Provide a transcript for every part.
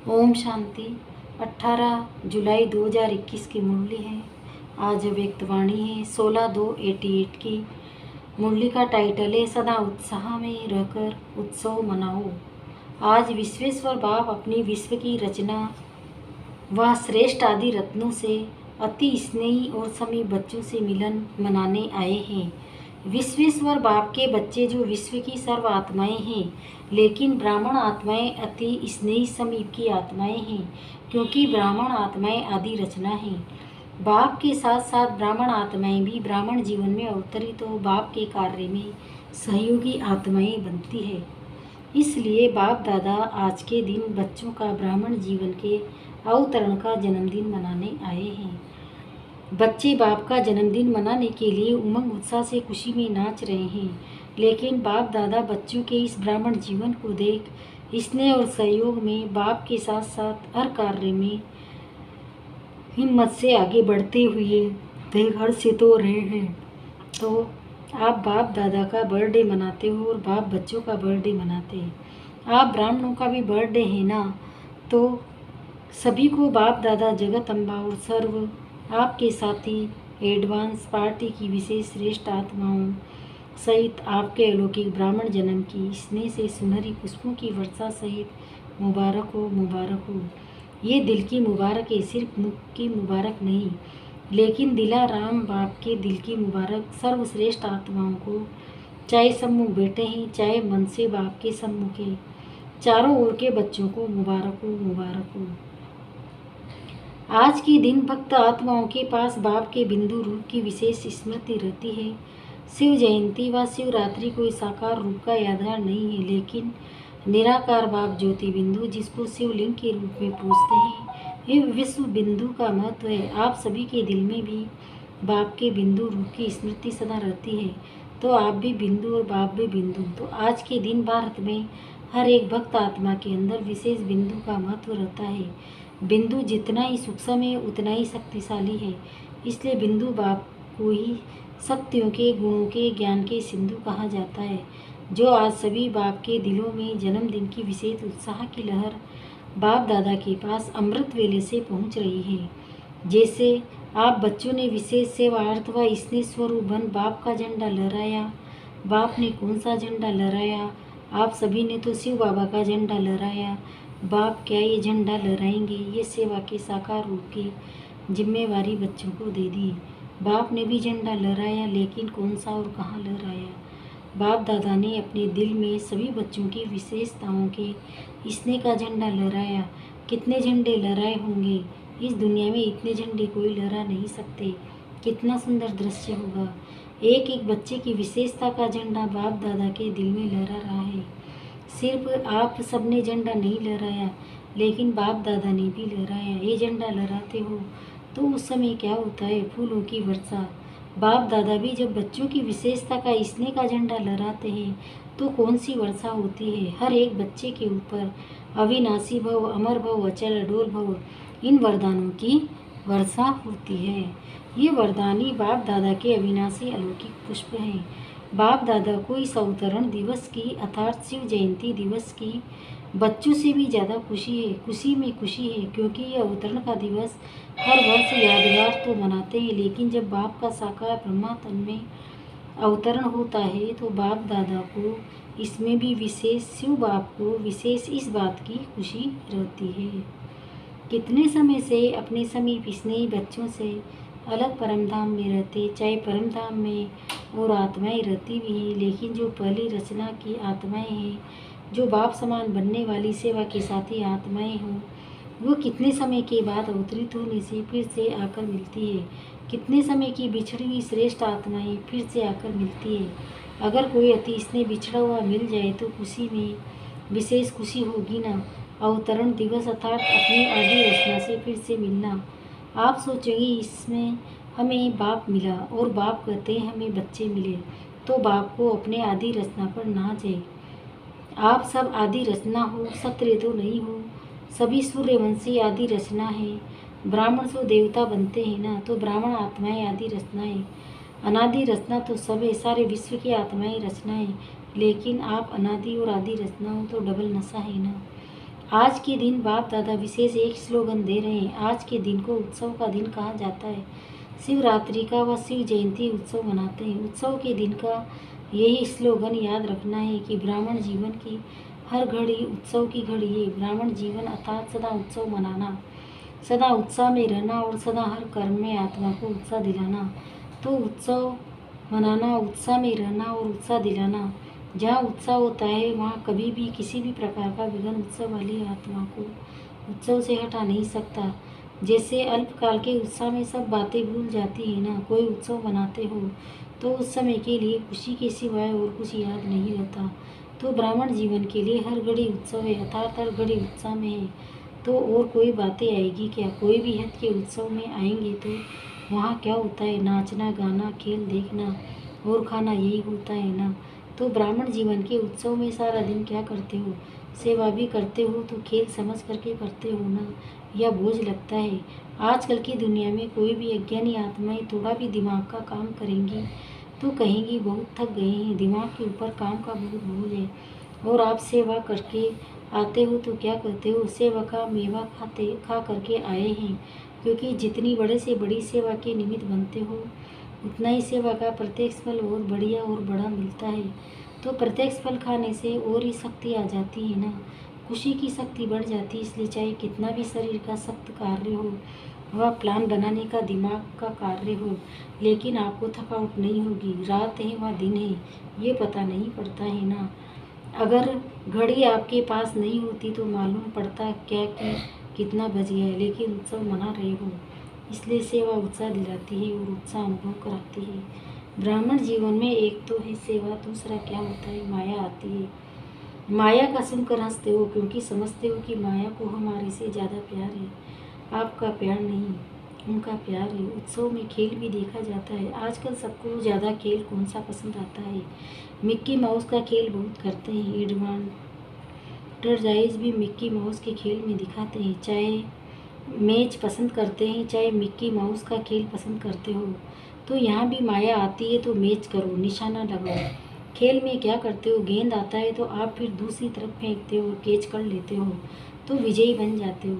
ओम शांति। 18 जुलाई 2021 की मुरली है। आज व्यक्तवाणी है 16/2/88 की। मुरली का टाइटल है सदा उत्साह में रहकर उत्सव मनाओ। आज विश्वेश्वर बाप अपनी विश्व की रचना व श्रेष्ठ आदि रत्नों से अति स्नेही और समीप बच्चों से मिलन मनाने आए हैं। विश्वेश्वर बाप के बच्चे जो विश्व की सर्व आत्माएं हैं, लेकिन ब्राह्मण आत्माएं अति स्नेही समीप की आत्माएं हैं, क्योंकि ब्राह्मण आत्माएं आदि रचना हैं। बाप के साथ साथ ब्राह्मण आत्माएं भी ब्राह्मण जीवन में अवतरित हो बाप के कार्य में सहयोगी आत्माएं बनती है। इसलिए बाप दादा आज के दिन बच्चों का ब्राह्मण जीवन के अवतरण का जन्मदिन मनाने आए हैं। बच्चे बाप का जन्मदिन मनाने के लिए उमंग उत्साह से खुशी में नाच रहे हैं, लेकिन बाप दादा बच्चों के इस ब्राह्मण जीवन को देख स्नेह और सहयोग में बाप के साथ साथ हर कार्य में हिम्मत से आगे बढ़ते हुए देख हर्षित हो रहे हैं। तो आप बाप दादा का बर्थडे मनाते हो और बाप बच्चों का बर्थडे मनाते हैं। आप ब्राह्मणों का भी बर्थडे है ना, तो सभी को बाप दादा जगत अम्बा और सर्व आपके साथी एडवांस पार्टी की विशेष श्रेष्ठ आत्माओं सहित आपके अलौकिक ब्राह्मण जन्म की स्नेह से सुनहरी पुष्पों की वर्षा सहित मुबारक हो, मुबारक हो। ये दिल की मुबारक है, सिर्फ मुख की मुबारक नहीं, लेकिन दिलाराम बाप के दिल की मुबारक सर्वश्रेष्ठ आत्माओं को, चाहे सम्मुख बैठे हैं चाहे मन से बाप के सम्मुख है, चारों ओर के बच्चों को मुबारक हो, मुबारक हो। आज के दिन भक्त आत्माओं के पास बाप के बिंदु रूप की विशेष स्मृति रहती है। शिव जयंती व शिवरात्रि कोई साकार रूप का यादगार नहीं है, लेकिन निराकार बाप ज्योति बिंदु, जिसको शिवलिंग के रूप में पूजते हैं, ये विश्व बिंदु का महत्व है। आप सभी के दिल में भी बाप के बिंदु रूप की स्मृति सदा रहती है, तो आप भी बिंदु और बाप भी बिंदु। तो आज के दिन भारत में हर एक भक्त आत्मा के अंदर विशेष बिंदु का महत्व रहता है। बिंदु जितना ही सूक्ष्म है उतना ही शक्तिशाली है, इसलिए बिंदु बाप को ही शक्तियों के, गुणों के, ज्ञान के सिंधु कहा जाता है। जो आज सभी बाप के दिलों में जन्मदिन की विशेष उत्साह की लहर बाप दादा के पास अमृत वेले से पहुंच रही है। जैसे आप बच्चों ने विशेष सेवा अर्थ व स्नेह स्वरूप बन बाप का झंडा लहराया। बाप ने कौन सा झंडा लहराया? आप सभी ने तो शिव बाबा का झंडा लहराया। बाप क्या ये झंडा लहराएंगे? ये सेवा के साकार रूप की जिम्मेवारी बच्चों को दे दी। बाप ने भी झंडा लहराया, लेकिन कौन सा और कहाँ लहराया? बाप दादा ने अपने दिल में सभी बच्चों की विशेषताओं के स्नेह का झंडा लहराया। कितने झंडे लहराए होंगे? इस दुनिया में इतने झंडे कोई लहरा नहीं सकते। कितना सुंदर दृश्य होगा। एक एक बच्चे की विशेषता का झंडा बाप दादा के दिल में लहरा रहा है। सिर्फ आप सबने झंडा नहीं लहराया, लेकिन बाप दादा ने भी लहराया। ये झंडा लहराते हो तो उस समय क्या होता है? फूलों की वर्षा। बाप दादा भी जब बच्चों की विशेषता का स्नेह का झंडा लहराते हैं तो कौन सी वर्षा होती है? हर एक बच्चे के ऊपर अविनाशी भव, अमर भव, अचल अडोल भव, इन वरदानों की वर्षा होती है। ये वरदानी बाप दादा के अविनाशी अलौकिक पुष्प हैं। बाप दादा को इस अवतरण दिवस की अर्थात शिव जयंती दिवस की बच्चों से भी ज़्यादा खुशी है। खुशी में खुशी है, क्योंकि यह अवतरण का दिवस हर वर्ष यादगार तो मनाते हैं, लेकिन जब बाप का साकार ब्रह्मा तन में अवतरण होता है तो बाप दादा को इसमें भी विशेष, शिव बाप को विशेष इस बात की खुशी रहती है। कितने समय से अपने समीप स्नेही बच्चों से अलग परमधाम में रहते, चाहे परमधाम में और आत्माएं रहती भी हैं, लेकिन जो पहली रचना की आत्माएं हैं, जो बाप समान बनने वाली सेवा के साथी आत्माएं हों, वो कितने समय के बाद अवतरित होने से फिर से आकर मिलती है। कितने समय की बिछड़ी हुई श्रेष्ठ आत्माएं फिर से आकर मिलती है। अगर कोई अति स्नेह बिछड़ा हुआ मिल जाए तो खुशी में विशेष खुशी होगी ना। अवतरण दिवस अर्थात अपनी आदि रचना से फिर से मिलना। आप सोचेंगे इसमें हमें बाप मिला और बाप कहते हैं हमें बच्चे मिले, तो बाप को अपने आदि रचना पर नाज है। आप सब आदि रचना हो, सत्य तो नहीं हो। सभी सूर्यवंशी आदि रचना है। ब्राह्मण से देवता बनते हैं ना, तो ब्राह्मण आत्माएं आदि रचना है। अनादि रचना तो सब है, सारे विश्व की आत्माएं रचना है, लेकिन आप अनादि और आदि रचना हो तो डबल नशा है ना। आज के दिन बाप दादा विशेष एक स्लोगन दे रहे हैं। आज के दिन को उत्सव का दिन कहा जाता है। शिवरात्रि का व शिव जयंती उत्सव मनाते हैं। उत्सव के दिन का यही स्लोगन याद रखना है कि ब्राह्मण जीवन की हर घड़ी उत्सव की घड़ी है। ब्राह्मण जीवन अर्थात सदा उत्सव मनाना, सदा उत्साह में रहना और सदा हर कर्म में आत्मा को उत्साह दिलाना। तो उत्सव मनाना, उत्साह में रहना और उत्साह दिलाना। जहाँ उत्साह होता है वहाँ कभी भी किसी भी प्रकार का विघ्न उत्सव वाली आत्मा को उत्सव से हटा नहीं सकता। जैसे अल्पकाल के उत्साह में सब बातें भूल जाती है ना, कोई उत्सव मनाते हो तो उस समय के लिए खुशी के सिवाय और कुछ याद नहीं रहता। तो ब्राह्मण जीवन के लिए हर घड़ी उत्सव है, अर्थात हर घड़ी उत्साह में है। तो और कोई बातें आएगी क्या? कोई भी हद के उत्सव में आएंगे तो वहाँ क्या होता है? नाचना, गाना, खेल देखना और खाना, यही होता है ना। तो ब्राह्मण जीवन के उत्सव में सारा दिन क्या करते हो? सेवा भी करते हो तो खेल समझ करके करते हो ना, या बोझ लगता है? आजकल की दुनिया में कोई भी अज्ञानी आत्माएं थोड़ा भी दिमाग का काम करेंगी तो कहेंगी बहुत थक गए हैं, दिमाग के ऊपर काम का बहुत बोझ है। और आप सेवा करके आते हो तो क्या करते हो? सेवा का मेवा खा करके आए हैं, क्योंकि जितनी बड़े से बड़ी सेवा के निमित्त बनते हो उतना ही सेवा का प्रत्यक्ष फल और बढ़िया और बड़ा मिलता है। तो प्रत्यक्ष फल खाने से और ही शक्ति आ जाती है ना, खुशी की शक्ति बढ़ जाती है। इसलिए चाहे कितना भी शरीर का सख्त कार्य हो, वह प्लान बनाने का दिमाग का कार्य हो, लेकिन आपको थकावट नहीं होगी। रात है वह दिन है, ये पता नहीं पड़ता है ना। अगर घड़ी आपके पास नहीं होती तो मालूम पड़ता क्या कि कितना बज गया है, लेकिन उत्सव मना रहे हो इसलिए सेवा उत्साह दिलाती है और उत्साह अनुभव कराती है। ब्राह्मण जीवन में एक तो है सेवा, दूसरा क्या होता है? माया आती है। माया का सुनकर हंसते हो क्योंकि समझते हो कि माया को हमारे से ज़्यादा प्यार है। आपका प्यार नहीं, उनका प्यार है। उत्सव में खेल भी देखा जाता है। आजकल सबको ज़्यादा खेल कौन सा पसंद आता है? मिक्की माउस का खेल बहुत करते हैं। एडवांटरजाइज भी मिक्की माउस के खेल में दिखाते हैं। चाहे मैच पसंद करते हैं, चाहे मिक्की माउस का खेल पसंद करते हो, तो यहाँ भी माया आती है तो मैच करो, निशाना लगाओ। खेल में क्या करते हो? गेंद आता है तो आप फिर दूसरी तरफ फेंकते हो, कैच कर लेते हो तो विजयी बन जाते हो।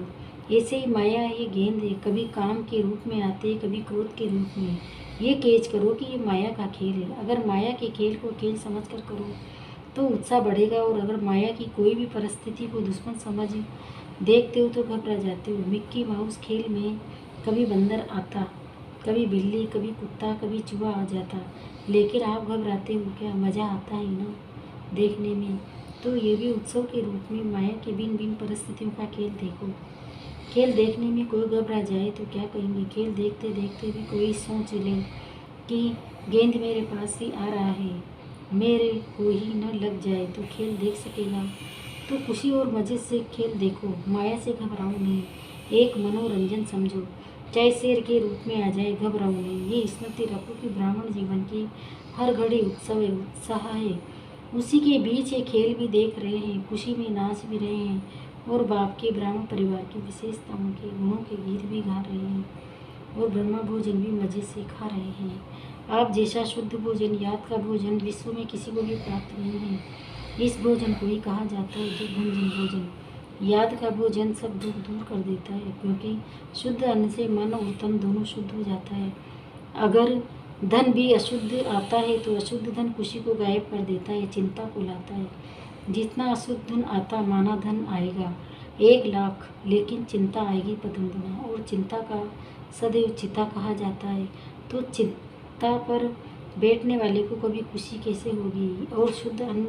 ऐसे ही माया ये गेंद है, कभी काम के रूप में आते हैं, कभी क्रोध के रूप में। ये कैच करो कि ये माया का खेल है। अगर माया के खेल को खेल समझ कर करो तो उत्साह बढ़ेगा, और अगर माया की कोई भी परिस्थिति को दुश्मन समझ देखते हो तो घबरा जाते हो। मिक्की माउस खेल में कभी बंदर आता, कभी बिल्ली, कभी कुत्ता, कभी चूहा आ जाता, लेकिन आप घबराते हो क्या? मज़ा आता है ना देखने में। तो ये भी उत्सव के रूप में माया के भिन्न भिन्न परिस्थितियों का खेल देखो। खेल देखने में कोई घबरा जाए तो क्या कहेंगे? खेल देखते देखते भी कोई सोच ले कि गेंद मेरे पास ही आ रहा है, मेरे को ही न लग जाए, तो खेल देख सकेगा? तो खुशी और मज़े से खेल देखो, माया से घबराओ नहीं, एक मनोरंजन समझो। चाहे शेर के रूप में आ जाए, घबराओ नहीं। ये स्मृति रखो कि ब्राह्मण जीवन की हर घड़ी उत्सव है, उत्साह है। उसी के बीच ये खेल भी देख रहे हैं, खुशी में नाच भी रहे हैं, और बाप के ब्राह्मण परिवार की विशेषताओं के गुणों के गीत भी गा रहे हैं, और ब्रह्मा भोजन भी मज़े से खा रहे हैं। आप जैसा शुद्ध भोजन, याद का भोजन विश्व में किसी को भी प्राप्त नहीं है। इस भोजन को ही कहा जाता है दुर्भंजन भोजन। याद का भोजन सब दुख दूर कर देता है, क्योंकि शुद्ध अन्न से मन और तन दोनों शुद्ध हो जाता है। अगर धन भी अशुद्ध आता है तो अशुद्ध धन खुशी को गायब कर देता है, चिंता को लाता है। जितना अशुद्ध धन आता माना धन आएगा 1,00,000, लेकिन चिंता आएगी पदंदना, और चिंता का सदैव चिता कहा जाता है। तो चिंता पर बैठने वाले को कभी खुशी कैसे होगी? और शुद्ध अन्न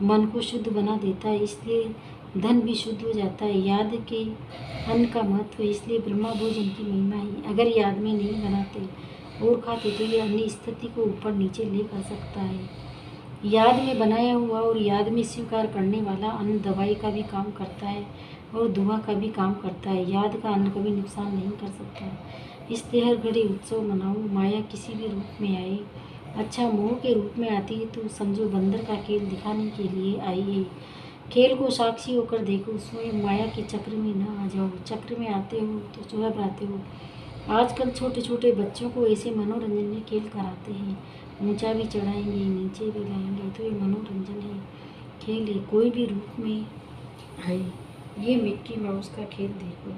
मन को शुद्ध बना देता है, इसलिए धन भी शुद्ध हो जाता है। याद के अन्न का महत्व है, इसलिए ब्रह्मा भोजन की महिमा है। अगर याद में नहीं बनाते और खाते तो ये अन्य स्थिति को ऊपर नीचे ले कर सकता है। याद में बनाया हुआ और याद में स्वीकार करने वाला अन्न दवाई का भी काम करता है और दुआ का भी काम करता है। याद का अन्न कभी नुकसान नहीं कर सकता। इसलिए हर घड़ी उत्सव मनाओ। माया किसी भी रूप में आए, अच्छा मोह के रूप में आती है तो समझो बंदर का खेल दिखाने के लिए आई है। खेल को साक्षी होकर देखो, उसमें माया के चक्र में न आ जाओ। चक्र में आते हो तो घबराते हो। आजकल छोटे छोटे बच्चों को ऐसे मनोरंजन में खेल कराते हैं, ऊंचा भी चढ़ाएंगे, नीचे भी लाएंगे, तो ये मनोरंजन है, खेल है, कोई भी रूप में है। ये मिक्की माउस का खेल देखो,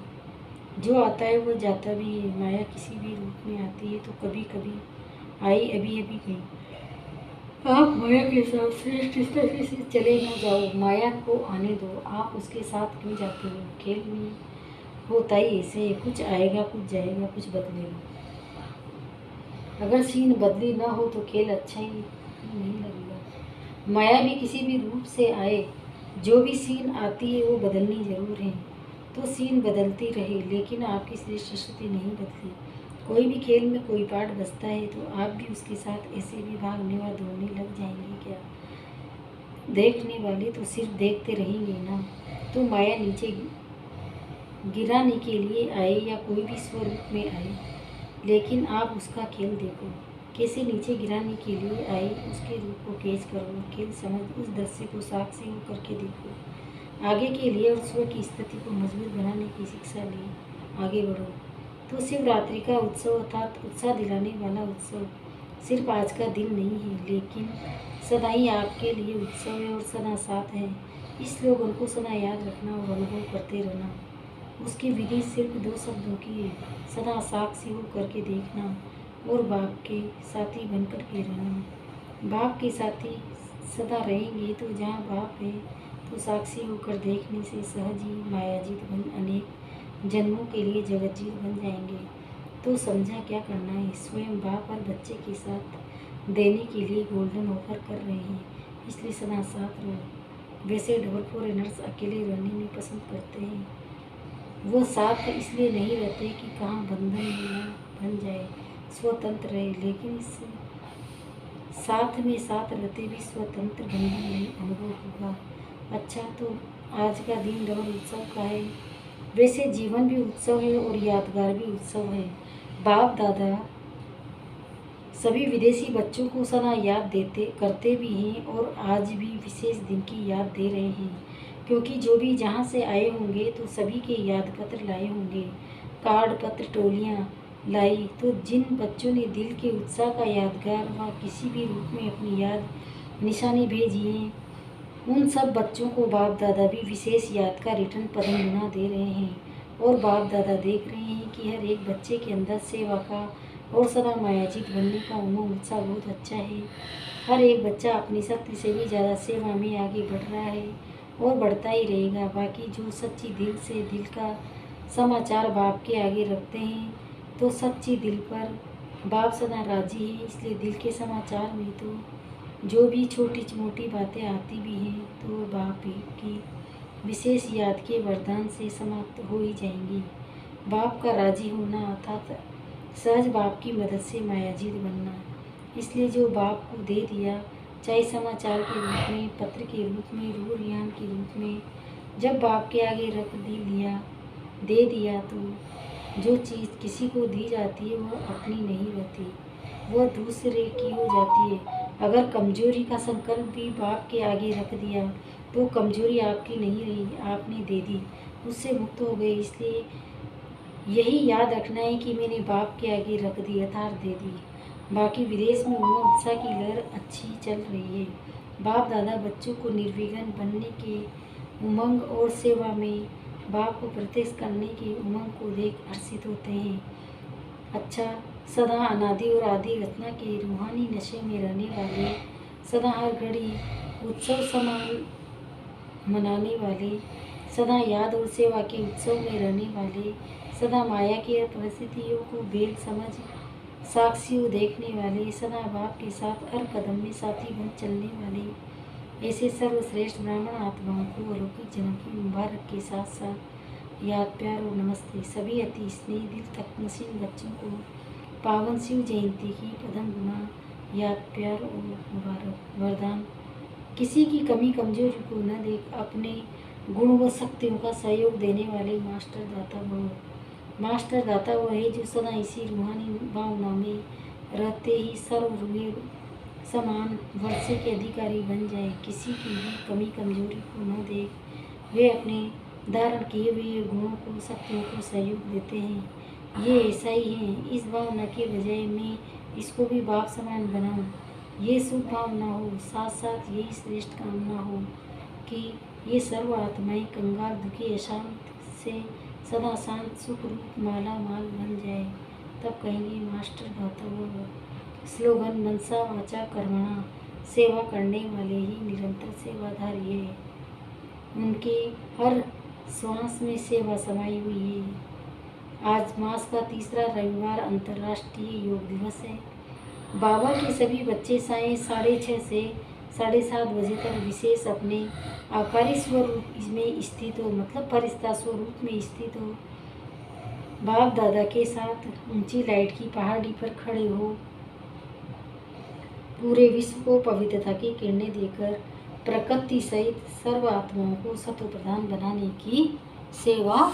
जो आता है वो जाता भी है। माया किसी भी रूप में आती है तो कभी कभी आई, अभी अभी गई। आप माया के साथ श्रेष्ठ स्थिति से चले न जाओ, माया को आने दो। आप उसके साथ क्यों जाते हो? खेल में होता ही ऐसे है, कुछ आएगा कुछ जाएगा, कुछ बदलेगा। अगर सीन बदली ना हो तो खेल अच्छा ही नहीं लगेगा। माया भी किसी भी रूप से आए, जो भी सीन आती है वो बदलनी जरूर है, तो सीन बदलती रहे, लेकिन आपकी श्रेष्ठ स्थिति नहीं बदली। कोई भी खेल में कोई पार्ट बचता है तो आप भी उसके साथ ऐसे भी भागने व दौड़ने लग जाएंगे क्या? देखने वाले तो सिर्फ देखते रहेंगे ना। तो माया नीचे गिराने के लिए आए या कोई भी स्वरूप में आए, लेकिन आप उसका खेल देखो, कैसे नीचे गिराने के लिए आए, उसके रूप को कैच करो, खेल समझ उस दृश्य को साक्षी हो करके देखो। आगे के लिए और स्व की स्थिति को मजबूत बनाने की शिक्षा ले आगे बढ़ो। तो शिवरात्रि का उत्सव अर्थात उत्साह दिलाने वाला उत्सव सिर्फ आज का दिन नहीं है, लेकिन सदा ही आपके लिए उत्सव है और सदा साथ है। इस स्लोगन को सदा याद रखना और अनुभव करते रहना। उसकी विधि सिर्फ 2 शब्दों की है, सदा साक्षी हो करके देखना और बाप के साथी बन कर के रहना। बाप के साथी सदा रहेंगे तो जहाँ बाप है तो साक्षी होकर देखने से सहज ही मायाजीत बन अनेक जन्मों के लिए जगतजीत बन जाएंगे। तो समझा क्या करना है? स्वयं बाप और बच्चे के साथ देने के लिए गोल्डन ऑफर कर रहे हैं, इसलिए सदा साथ रहो। वैसे डबल फॉरेनर्स अकेले रहने में पसंद करते हैं, वो साथ इसलिए नहीं रहते कि कहाँ बंधन न बन जाए, स्वतंत्र रहे, लेकिन इस साथ में साथ रहते भी स्वतंत्र बंधन नहीं अनुभव होगा। अच्छा, तो आज का दिन डबल उत्सव का है। वैसे जीवन भी उत्सव है और यादगार भी उत्सव है। बाप दादा सभी विदेशी बच्चों को सदा याद देते करते भी हैं और आज भी विशेष दिन की याद दे रहे हैं, क्योंकि जो भी जहाँ से आए होंगे तो सभी के याद पत्र लाए होंगे, कार्ड पत्र टोलियाँ लाई। तो जिन बच्चों ने दिल के उत्साह का यादगार व किसी भी रूप में अपनी याद निशानी भेजी हैं, उन सब बच्चों को बाप दादा भी विशेष याद का रिटर्न पदम गुना दे रहे हैं। और बाप दादा देख रहे हैं कि हर एक बच्चे के अंदर सेवा का और सदा मायाजीत बनने का उमंग उत्साह बहुत अच्छा है। हर एक बच्चा अपनी शक्ति से भी ज़्यादा सेवा में आगे बढ़ रहा है और बढ़ता ही रहेगा। बाकी जो सच्ची दिल से दिल का समाचार बाप के आगे रखते हैं तो सच्ची दिल पर बाप सदा राजी है, इसलिए दिल के समाचार में तो जो भी छोटी मोटी बातें आती भी हैं तो बाप की विशेष याद के वरदान से समाप्त हो ही जाएंगी। बाप का राजी होना अर्थात सहज बाप की मदद से मायाजीत बनना, इसलिए जो बाप को दे दिया, चाहे समाचार के रूप में, पत्र के रूप में, रूह ज्ञान के रूप में, जब बाप के आगे रख दे दिया तो जो चीज़ किसी को दी जाती है वह अपनी नहीं रहती, वह दूसरे की हो जाती है। अगर कमजोरी का संकल्प भी बाप के आगे रख दिया तो कमजोरी आपकी नहीं रही, आपने दे दी, उससे मुक्त हो गए। इसलिए यही याद रखना है कि मैंने बाप के आगे रख दी अर्थात दे दी। बाकी विदेश में उमंग उत्साह की लहर अच्छी चल रही है। बाप दादा बच्चों को निर्विघ्न बनने के उमंग और सेवा में बाप को प्रत्यक्ष करने के उमंग को देख हर्षित होते हैं। अच्छा, सदा अनादि और आदि रचना के रूहानी नशे में रहने वाले, सदा हर घड़ी उत्सव समान मनाने वाले, सदा याद और सेवा के उत्सव में रहने वाले, सदा माया की परिस्थितियों को बेल समझ साक्षियों देखने वाले, सदा बाप के साथ हर कदम में साथी बन चलने वाले, ऐसे सर्वश्रेष्ठ ब्राह्मण आत्माओं को अलौकिक जन्म की मुबारक के साथ साथ याद, प्यार और नमस्ते। सभी अति स्नेह दिल तक नसीन बच्चों को पावन शिव जयंती की पदम गुना याद, प्यार और मुबारक वरदान। किसी की कमी कमजोरी को न देख अपने गुण व शक्तियों का सहयोग देने वाले मास्टर दाता भव। मास्टर दाता वह है जो सदा इसी रूहानी भावना में रहते ही सर्वरूहे समान वर्षे के अधिकारी बन जाए, किसी की भी कमी कमजोरी को न देख वे अपने धारण किए हुए गुणों को शक्तियों को सहयोग देते हैं। ये ऐसा ही है, इस भावना के बजाय मैं इसको भी बाप समान बनाऊं, ये शुभ भावना हो, साथ साथ यही श्रेष्ठ कामना हो कि ये सर्व आत्माएं कंगाल दुखी अशांत से सदा शांत सुख रूप माला माल बन जाए, तब कहेंगे मास्टर भक्तों। स्लोगन मनसा वाचा कर्मणा, सेवा करने वाले ही निरंतर सेवाधारी है। उनके हर श्वास में सेवा समाई हुई है। आज मास का तीसरा रविवार अंतर्राष्ट्रीय योग दिवस है। बाबा के सभी बच्चे सायं 6:30 से 7:30 बजे तक विशेष अपने आकारी स्वरूप में स्थित हो, मतलब फरिश्ता स्वरूप में स्थित हो, बाप दादा के साथ ऊंची लाइट की पहाड़ी पर खड़े हो, पूरे विश्व को पवित्रता की किरणें देकर प्रकृति सहित सर्व आत्माओं को सतो प्रधान बनाने की सेवा